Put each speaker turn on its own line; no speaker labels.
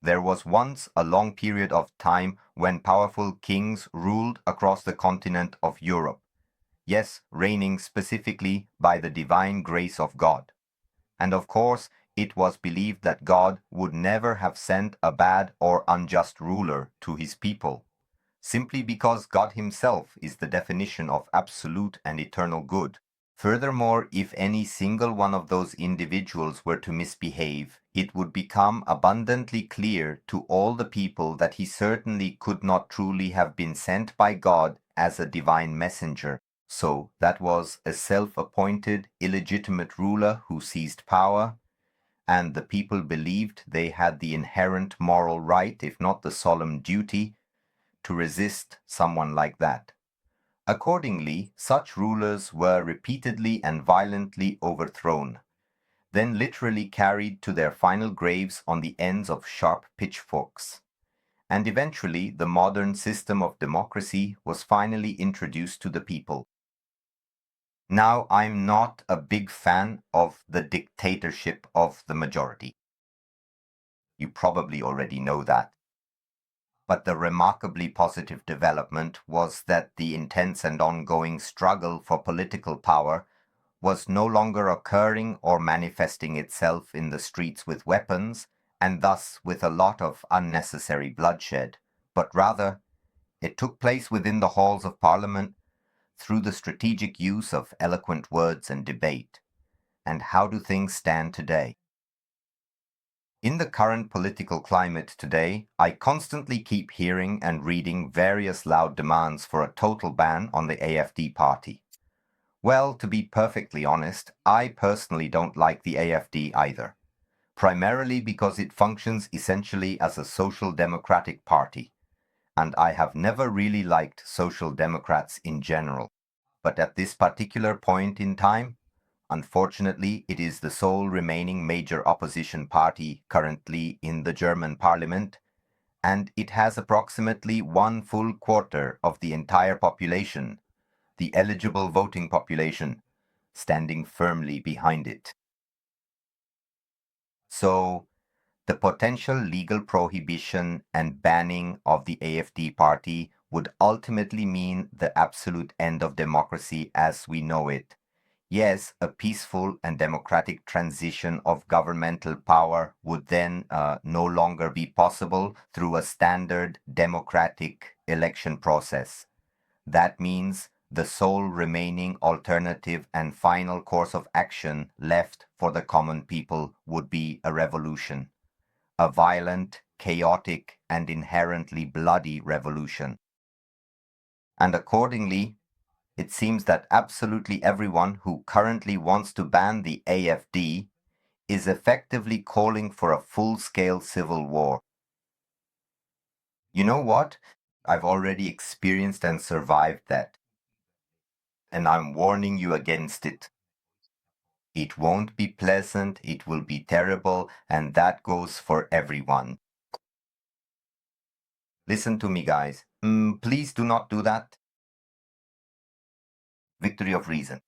There was once a long period of time when powerful kings ruled across the continent of Europe, yes, reigning specifically by the divine grace of God. And of course, it was believed that God would never have sent a bad or unjust ruler to his people, simply because God himself is the definition of absolute and eternal good. Furthermore, if any single one of those individuals were to misbehave, it would become abundantly clear to all the people that he certainly could not truly have been sent by God as a divine messenger. So that was a self-appointed, illegitimate ruler who seized power, and the people believed they had the inherent moral right, if not the solemn duty, to resist someone like that. Accordingly, such rulers were repeatedly and violently overthrown, then literally carried to their final graves on the ends of sharp pitchforks. And eventually, the modern system of democracy was finally introduced to the people. Now, I'm not a big fan of the dictatorship of the majority. You probably already know that. But the remarkably positive development was that the intense and ongoing struggle for political power was no longer occurring or manifesting itself in the streets with weapons, and thus with a lot of unnecessary bloodshed, but rather it took place within the halls of Parliament through the strategic use of eloquent words and debate. And how do things stand today? In the current political climate today, I constantly keep hearing and reading various loud demands for a total ban on the AfD party. Well, to be perfectly honest, I personally don't like the AfD either, primarily because it functions essentially as a social democratic party, and I have never really liked social democrats in general. But at this particular point in time, unfortunately, it is the sole remaining major opposition party currently in the German parliament, and it has approximately 1 full quarter of the entire population, the eligible voting population, standing firmly behind it. So, the potential legal prohibition and banning of the AfD party would ultimately mean the absolute end of democracy as we know it. Yes, a peaceful and democratic transition of governmental power would then no longer be possible through a standard democratic election process. That means the sole remaining alternative and final course of action left for the common people would be a revolution. A violent, chaotic, and inherently bloody revolution. And accordingly, it seems that absolutely everyone who currently wants to ban the AfD is effectively calling for a full-scale civil war. You know what? I've already experienced and survived that. And I'm warning you against it. It won't be pleasant, it will be terrible, and that goes for everyone. Listen to me, guys. Please do not do that. Victory of reason.